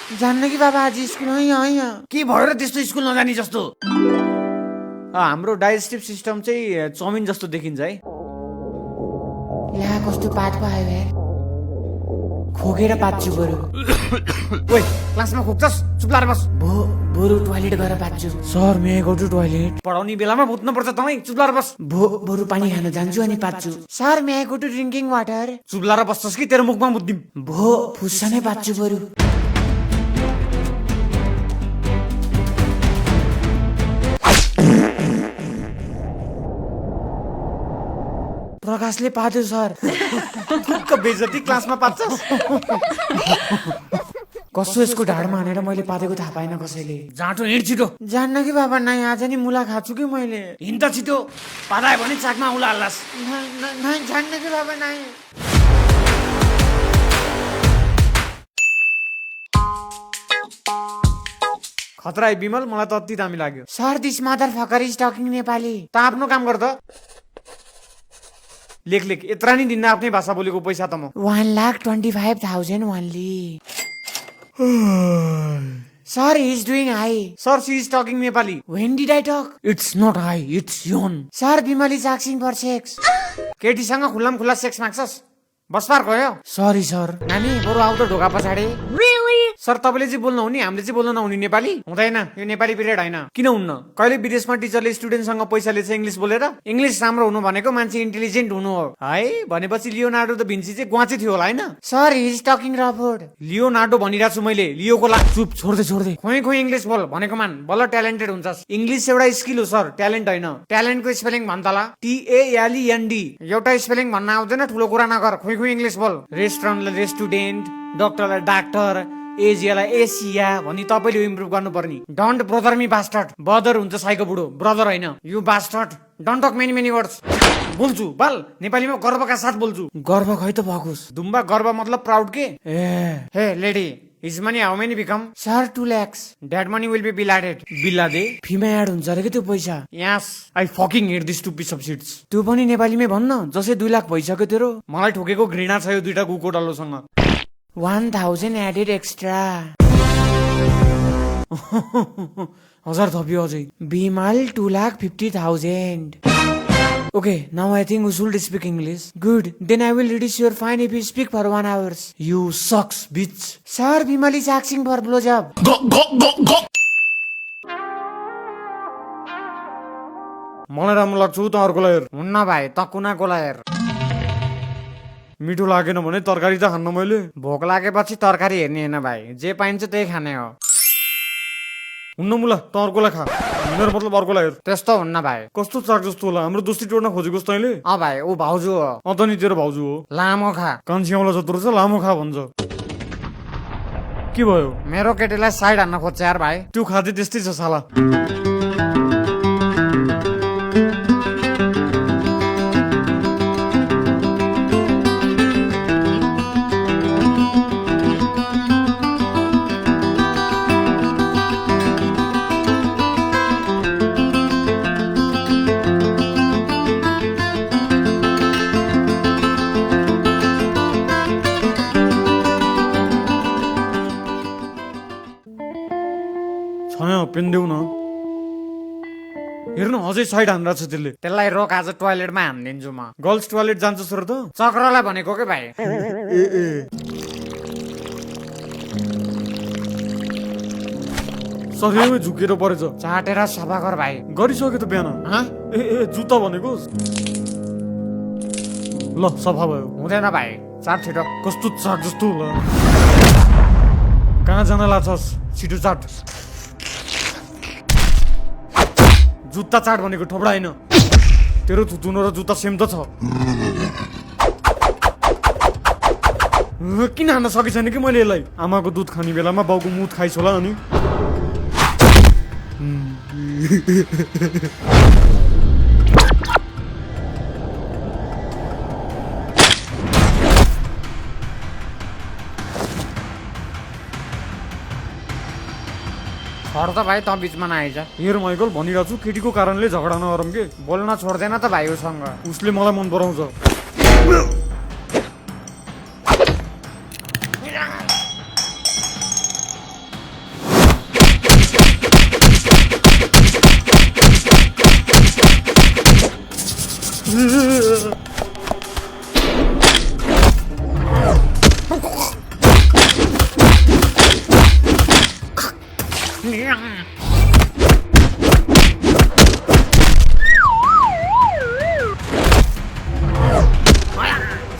जान्न कि बाबा आज स्कुल है के भयो र त्यस्तो स्कुल नजानी जस्तो? हाम्रो डाइजेस्टिभ सिस्टम चाहिँ चाउमिन जस्तो देखिन्छ है। ला कस्तो पातको आयो यार, खोकेर पाच्छु बरु। ओइ क्लासमा खोक्छस्, चुप लाएर बस। बरु टोयलेट गएर पाच्छु। Sir may go to toilet. पढाउने बेलामा भुत्नु पर्छ तपाईँ, चुप लाएर बस। बरु पानी खान जान्छु अनि पाच्छु। Sir may go to drinking water. चुप लाएर बस्छस् कि तेरो मुखमा मुद्दिम। फुस्सा नै पाच्छु बरु। प्रकाशले पाच्यो सर। बेइज्जती क्लासमा पाच्छस्। कसो यसको ढाडमा हानेर मैले पातेको थाहा पाएन कसैले। जाँटो हिँड छिटो। जान्न कि बाबा नाइ आज नि मुला खाछु कि मैले। हिँड त छिटो, पादायो भने चाकमा उला हाल्लास्। जान्न कि बाबा नाइ। खतरा है बिमल, मलाई त अति दामी लाग्यो। Sir this mother fucker is talking Nepali. त आफ्नो काम गर त। लेख लेख, यत्रा नि दिन्न आफ्नै भाषा बोलेको पैसा त म। 1,25,000 only. Sir, he is doing high. Sir, she is talking Nepali. When did I talk? It's not high, it's yawn. Sir, Bimal is asking for sex. केटीसँग खुल्लम खुल्ला सेक्स माग्छस्? बस पार गयो। Sorry, sir. नानी बरु आउ त ढोका पछाडि। Really? सर तपाईले चाहिँ बोल्नु हुने, हामीले चाहिँ बोल्न नहुने नेपाली? हुँदैन, यो नेपाली पिरियड हैन। किन हुन्न? कहिले विदेशमा टिचरले स्टुडेन्टसँग पैसा लिन्छ इंग्लिश बोलेर? इंग्लिश राम्रो हुनु भनेको मान्छे इन्टेलिजेन्ट हुनु हो। है, भनेपछि लियोनार्डो द भिन्सी चाहिँ ग्वाचे थियो होला हैन? Sir, he is talking Robert. Leonardo भनिरा छु मैले, लियोको ला। चुप, छोड्दे। खोइ खोइ इंग्लिश बोल भनेको मान, बल्ल ट्यालेन्टेड हुन्छस्। इंग्लिश एउटा स्किल हो सर, ट्यालेन्ट हैन। ट्यालेन्टको स्पेलिङ भन त ला। TALEND। एउटा स्पेलिङ भन्न आउँदैन, ठुलो कुरा नगर। खोइ खोइ इंग्लिश बोल। रेस्टुरेन्टलाई रेस्टुडेन्ट, डक्टरलाई डाक्टर, एजियालाई एसिया भनी तपाईले इम्प्रुभ गर्नुपर्ने। Don't brother me bastard. Bother हुन्छ साइको बुढो, ब्रदर हैन। You bastard, don't talk many words. बोल्छु बाल, नेपालीमा गर्वका साथ बोल्छु। गर्व खै त भकुस। दुम्बा गर्व मतलब प्राउड के? हे lady, his money how many become? Sir, 2 lakhs. That money will be billed. बिल्लादे? फीमा एड हुन्छ रे के त्यो पैसा? Yes, I fucking hate this stupid subsidies. त्यो पनि नेपालीमै भन्न, जसै 2 लाख भइसक्यो तेरो। मलाई ठोकेको घृणा छ यो दुईटा कुको डल्लोसँग। 1,000 added extra. 1000 थपियो अझै। Bimal 2,50,000. Okay, now I think we should speak English. Good, then I will reduce your fine if you speak for 1 hour. You sucks, bitch. Sir, Bimal is asking for blowjob. Go. मलाई राम्रो लाग्छ त अर्कोलाई हेर। हुन्न भाइ, त कुनाकोलाई हेर। मिठो लागेन भने तरकारी त खान्न मैले। भोक लागेपछि तरकारी हेर्ने हैन भाइ, जे पाइन्छ त्यही खाने हो। हुन्न मुला, त अर्कोलाई खा। मेरो मतलब अर्कोलाई हेर। त्यस्तो हुन्न भाइ। कस्तो चाक जस्तो होला, हाम्रो दोस्ती टोड्न खोजेको तैँले? भाइ, ऊ भाउजू हो। त नि तेरो भाउजू हो। लामो खा। कान्छियाउला जत्रो छ, लामो खा भन्छ। के भयो? मेरो केटीलाई साइड हान्न खोज्छ यार भाइ। त्यो खाँदै त्यस्तै छ साला। पेन्देऊ न। हेर्नु अझै साइड हान्दा छ त्यसले। त्यसलाई रोक, आज टोयलेटमा हान्दिन्छु म। गर्ल्स टोयलेट जान्छ सर त? चक्रलाई भनेको के भाइ? सर यो झुकेर परेछ। चाटेर सफा गर भाइ। गरिसक्यो त बिहान। जुत्ता भनेको। ल सफा भयो। हुँदैन भाइ, चाट छिटो। कस्तो चाट जस्तो होला। कहाँ जान लाछस्? छिटो चाट। जुत्ता चाट भनेको ठोबडा हैन। तेरो थुतुनो र जुत्ता सेम त छ। किन हान्न सके छैन कि मैले यसलाई? आमाको दुध खाने बेलामा बाउको मुत खाइस होला अनि। छोड त भाइ, त बिचमा नआइज। हेर माइकल भनिरहेको छु, केटीको कारणले झगडा नगरौँ के। बोल्न छोड्दैन त भाइ उसँग। उसले मलाई मन पराउँछ।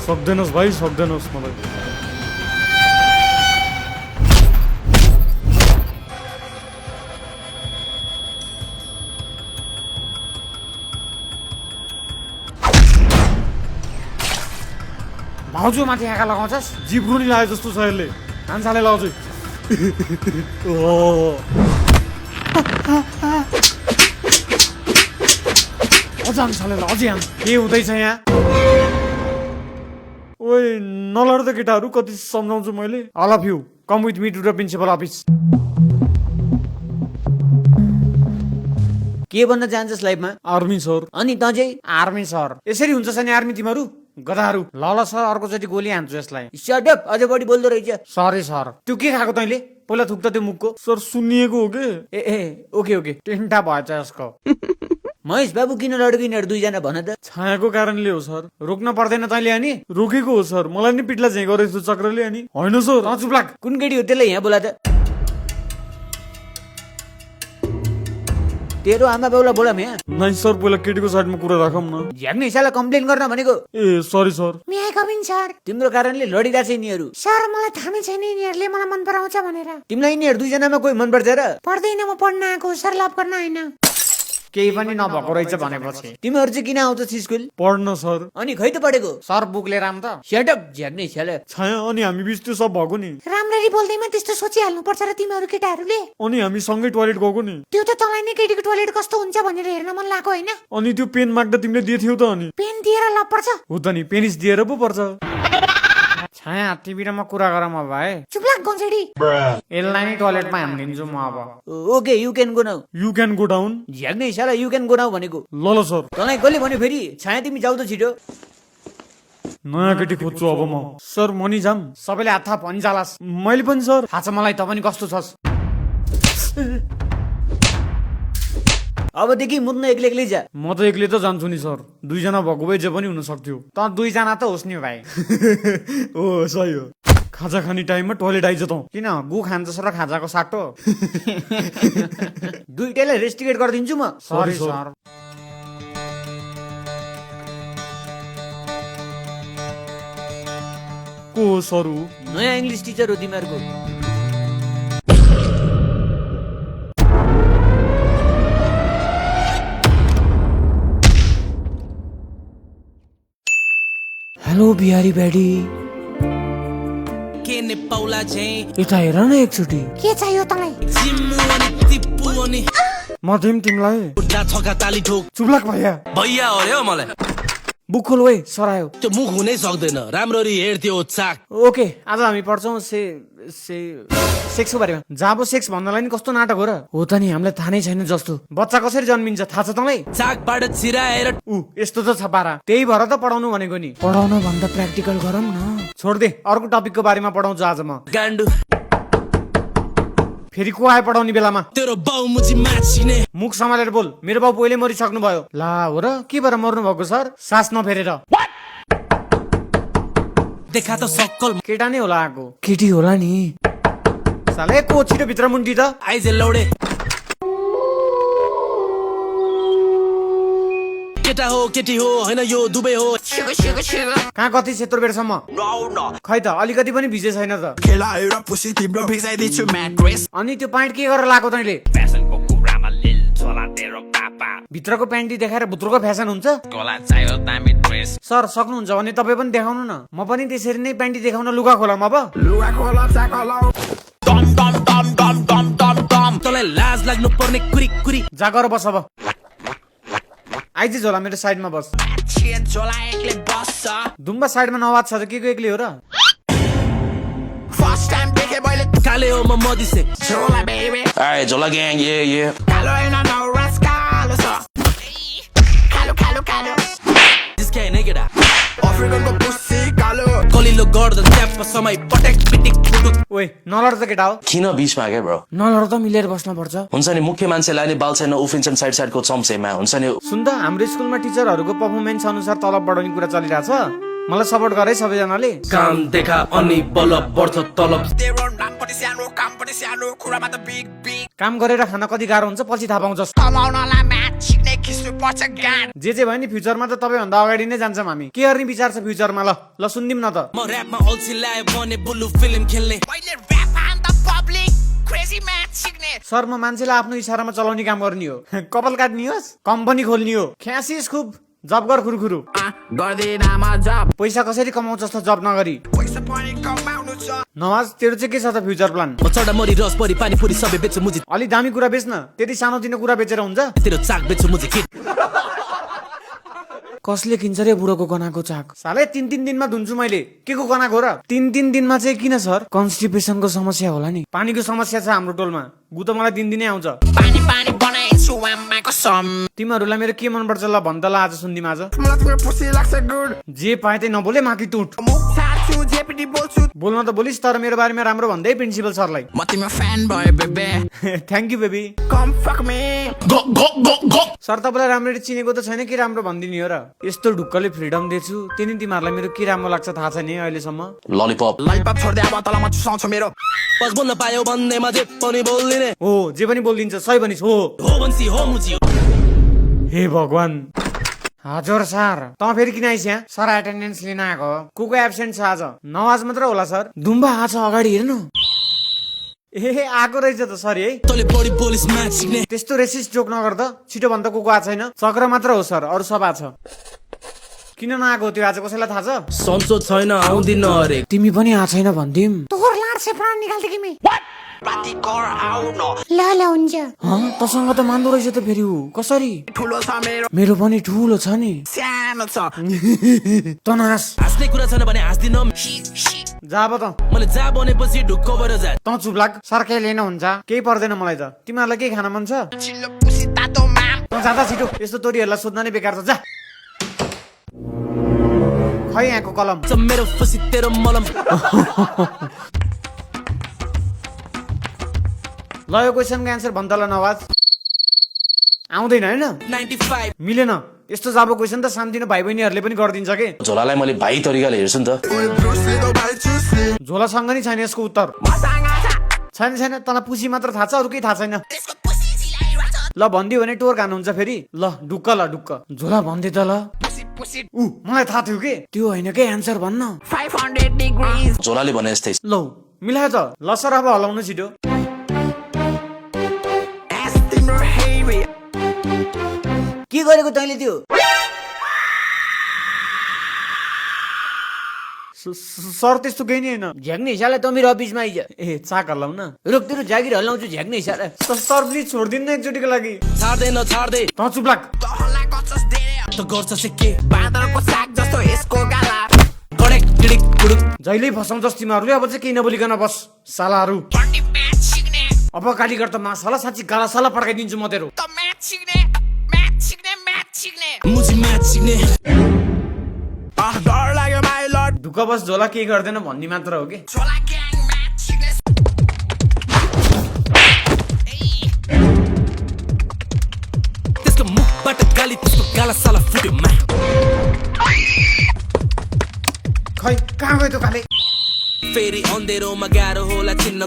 सक्दैनस् भाइ सक्दैनस् मलाई भाउजू माथि आँखा लगाउँछस् जिब्रुनी लाए जस्तो छ यसले हान्साले लाउँछु अझ हान्साले अझै हान् के हुँदैछ यहाँ ओए नलड त केटाहरू कति सम्झाउँछु मैले all of you come with me to the principal office के भन्न चाहन्छस् लाइफमा आर्मी सर अनि त चाहिँ आर्मी सर यसरी हुन्छ छ नि आर्मी तिमीहरू गधाहरू ल ल सर अर्कोचोटि गोली हान्छु यसलाई शट अप अझ बढी बोल्दो रहेछ सरी सर त्यो के खाएको तैँले पहिला थुक्दा त्यो मुखको सर सुनिएको हो के ए ओके ओके टेन्टा भएछ यसको महेश बाबु किन लड्यो यिनीहरू दुईजना भन त छायाको कारणले हो सर रोक्न पर्दैन तैँले अनि रोकेको हो सर मलाई नि पिट्ला चाहिँ गरेको चक्रले अनि होइन सर चुप लाग कुन केटी हो त्यसलाई यहाँ बोला त तेरो आमा बाउलाई बोलाम यहाँ नाइ सर पहिला केटीको साइडमा कुरा राखौँ न झ्याग्ने हिसाबलाई कम्प्लेन गर्न भनेको ए सरी सर मिया कमिन सर तिम्रो कारणले लडिरहेछ यिनीहरू सर मलाई थाहा नै छैन यिनीहरूले मलाई मन पराउँछ भनेर तिमीलाई यिनीहरू दुईजनामा कोही मन पर्छ र पर्दैन म पढ्न आएको सर लभ गर्न होइन केही पनि नभएको रहेछ भनेपछि तिमीहरू चाहिँ किन आउँछ स्कुल पढ्न सर अनि खै त पढेको सर बुक लिएर आम त शट अप झ्याग्ने छ्याला छाया अनि हामी बिच त्यो सब भएको नि राम्ररी बोल्दैमा त्यस्तो सोचिहाल्नु पर्छ र तिमीहरू केटाहरूले अनि हामी सँगै टोयलेट गएको नि त्यो त तँलाई नै केटीको टोयलेट कस्तो हुन्छ भनेर हेर्न मन लागेको होइन अनि त्यो पेन माग्दा तिमीले दिएथ्यौ त अनि पेन दिएर लभ पर्छ हो त नि पेनिस दिएर पो पर्छ छाया तिमी र म कुरा गरौँ अब है चुप लाग गन्जेडी यसलाई नै टोयलेटमा हानिदिन्छु म अब okay you can go now you can go down झ्याग्ने हिसाला यु क्यान गो नाउ भनेको ल ल सर तँलाई कसले भन्यो फेरि छाया तिमी जाऊ त छिटो नयाँ केटी खोज्छु अब म सर म नि जाम सबैले हात थाप भनि जालास् मैले पनि सर थाहा छ मलाई त पनि कस्तो छस् अबदेखि मुद्न एक्लै एक्लै जा म त एक्लै त जान्छु नि सर दुईजना भएको भए जे पनि हुन सक्थ्यो त दुईजना त होस् नि भाइ ओ सही हो खाजा खाने टाइममा टोयलेट आइज त किन गु खान्छस् र खाजाको साटो दुईटैलाई रेस्टिकेट गरिदिन्छु म सरी सर को सर हो नयाँ इङ्ग्लिस टिचर हो तिमीहरूको हेलो बिहारी ब्याडी के ने पौला झैं यता हेर न एकचोटि के चाहियो तँलाई जिम्मु अनि टिप्पु अनि म दिम तिमीलाई उड्डा छका ताली ठोक चुप्लाक भैया भैया हो रे हो मलाई बुक खोल ओए सरायो त्यो मुख हुनै सक्दैन राम्ररी हेर्थ्यो चाक ओके आज हामी पढ्छौँ सेक्सको बारेमा जाबो सेक्स भन्नलाई नि कस्तो नाटक हो र हो त नि हामीलाई थाहा नै छैन जस्तो बच्चा कसरी जन्मिन्छ थाहा छ तँलाई चाकबाट छिराएर यस्तो त छ पारा त्यही भएर त पढाउनु भनेको नि पढाउन भन्दा प्र्याक्टिकल गरौँ न छोड्दे अर्को टपिकको बारेमा पढाउँछु आज म गाण्डु फेरि को आयो पढाउने बेलामा तेरो बाउ मुजी माछिने मुख सम्हालेर बोल मेरो बाउ पहिले मरिसक्नु भयो ला हो र के भएर मर्नु भएको सर सास नफेरेर देखा त सक्कल केटा नै होला आएको केटी होला नि साले को छिटो भित्र मुन्टी त आइज लौडे केटा हो केटी हो हैन यो दुबई हो कहाँ कति क्षेत्र बेरसम्म खै त अलिकति पनि भिजे छैन त अनि त्यो प्यान्ट के गरेर लाएको तैँले भित्रको प्यान्टी देखाएर भित्रको फ्यासन हुन्छ सर सक्नुहुन्छ भने तपाईँ पनि देखाउनु न म पनि त्यसरी नै प्यान्टी देखाउन लुगा खोलाम अब तँलाई लाज लाग्नु पर्ने कुरी कुरी जा गर बस अब आइज झोला मेरो साइडमा बस दुम्बा साइडमा नवाज छ के को एक्लै हो र काले हो म मदिसे Alright, Jola gang, yeah. जिसके नै केटा कली अघिल्लो गर्दन च्याप समय पटेक पिटिक पुटुक ओए नलड त केटा हो किन बिचमा के ब्रो नलहर त मिलेर बस्न पर्छ हुन्छ नि मुख्य मान्छेलाई नि बाल छैन उफ्रिन्छन् साइड साइडको चम्चेमा हुन्छ नि सुन त हाम्रो स्कुलमा टिचरहरूको पर्फर्मेन्स अनुसार तलब बढाउने कुरा चलिरहेछ मलाई सपोर्ट गरे सबैजनाले काम देखा अनि बल बढ्छ तलब काम गरेर खान कति गाह्रो हुन्छ पछि थाहा पाउँछस् जे भयो नि फ्युचरमा त तपाईँभन्दा अगाडि नै जान्छौँ हामी के गर्ने विचार छ फ्युचरमा ल सुनिदिउँ न त म ऱ्यापमा अल्छी ल्यायो भने बुलु फिल्म खेल्ने सर म मान्छेलाई आफ्नो इसारामा चलाउने काम गर्ने हो कपाल काट्ने होस् कम्पनी खोल्ने हो ख्यासिस खुब जब गर खुरुखुरु पैसा कसरी कमाउँछस् त जब नगरी नवाज तेरो चाहिँ के छ त फ्युचर प्लान म चढामरी रसपरी पानीपुरी सबै बेच्छु मुजी अलि दामी कुरा बेच्न त्यति सानोतिनो कुरा बेचेर हुन्छ तेरो चाक बेच्छु मुजी किट कसले किन्छ रे बुढोको गनाको चाक साले 3-3 दिनमा धुन्छु मैले के को गनाको र 3 दिनमा चाहिँ किन सर कन्स्टिपेसनको समस्या होला नि पानीको समस्या छ हाम्रो टोलमा गु त मलाई दिनदिनै आउँछ तिमीहरूलाई मेरो के मन पर्छ ल भन् त ल आज सुन्दिम आज जे पाए त्यही नबोले माकी टुट बोल्न त बोलिस् तर मेरो बारेमा राम्रो भन्दै प्रिन्सिपल सरलाई थ्याङ्क यू बेबी सर तपाईँलाई राम्ररी चिनेको त छैन कि राम्रो भनिदिने हो र यस्तो ढुक्कले फ्रिडम दिन्छु त्यही तिमीहरूलाई मेरो के राम्रो लाग्छ थाहा छैन अहिलेसम्म ललिपप बस बोल्न पायो भन्दैमा जे पनि बोल्दिने हो जे पनि बोलिदिन्छ सही भनिस् हो बन्सी हो मुजी हे भगवान हजुर सर त फेरि किन आइस यहाँ सर एटेन्डेन्स लिन आएको को एब्सेन्ट छ आज नवाज मात्र होला सर दुम्बा आछ अगाडि हेर्नु ए आएको रहेछ त सरी है तले बढी पोलिस म्याच सिक्ने त्यस्तो रेसिस्ट जोक नगर त छिटो भन्दा को आएको छैन चक्र मात्र हो सर अरू सब आएको छ किन नआएको त्यो आज कसैलाई थाहा छ सन्चो छैन आउँदिन अरे तिमी पनि आ छैन भन्दिम तोर लाड से प्राण निकाल्थे कि मैं ल ल हुन्छ तसँग त मान्दो रहेछ त फेरि ऊ कसरी मेरो पनि ठुलो छ नि तनास हाँस्ने कुरा छैन भने हाँस्दिन जा अब त मैले जा बनेपछि ढुक्क भएर जा त चुप लाग सर केही लिन हुन्छ केही पर्दैन मलाई त तिमीहरूलाई के खान मन छ त जाँदा छिटो यस्तो तोरीहरूलाई सोध्न नै बेकार छ जा खै यहाँको कलम मेरो खुसी तेरो मलम ल यो क्वेसनको एन्सर भन् त ल नवाज आउँदैन होइन 95 मिलेन यस्तो जाबो क्वेसन त सानोतिनो भाइ बहिनीहरूले पनि गरिदिन्छ के झोलालाई मैले भाइ तरिकाले हेर्छु नि त झोलासँग नि छैन यसको उत्तर छैन छैन तँलाई पुसी मात्र थाहा छ अरू केही थाहा छैन ल भनिदियो भने टोर खानुहुन्छ फेरि ल ढुक्क झोला भन्दै त ल ऊ मलाई थाहा थियो के त्यो होइन के एन्सर भन्न झोलाले भने जस्तै लौ मिलायो त ल सर अब हलाउनु छिटो के गरेको तैँले त्यो सर त्यस्तो केही नि होइन झ्याग्ने हिसाबले त मेरो अफिसमा आइज ए चाक हल्लाउ न रोक तेरो जागिर हल्लाउँछु झ्याग्ने हिसाबले सर प्लिज छोडिदिनु न एकचोटिको लागि छाड्दै त चुप लाग त गर्छ से के गडेक गिडिक गुडुक जहिल्यै फसाउँछस् तिमीहरूले अब चाहिँ केही नबोलिकन बस सालाहरू अब गाली गर्दा मासाला साँच्ची गाला साला पड्काइदिन्छु म तेरो मुजी म्याच सिक्ने ढुक्क बस झोला केही गर्दैन भन्ने मात्र हो कि त्यसको मुखबाट गाली त्यसको गाला साला फुट्यो मा खै कहाँ गयो त्यो काले फेरि अँधेरोमा गाह्रो होला चिन्न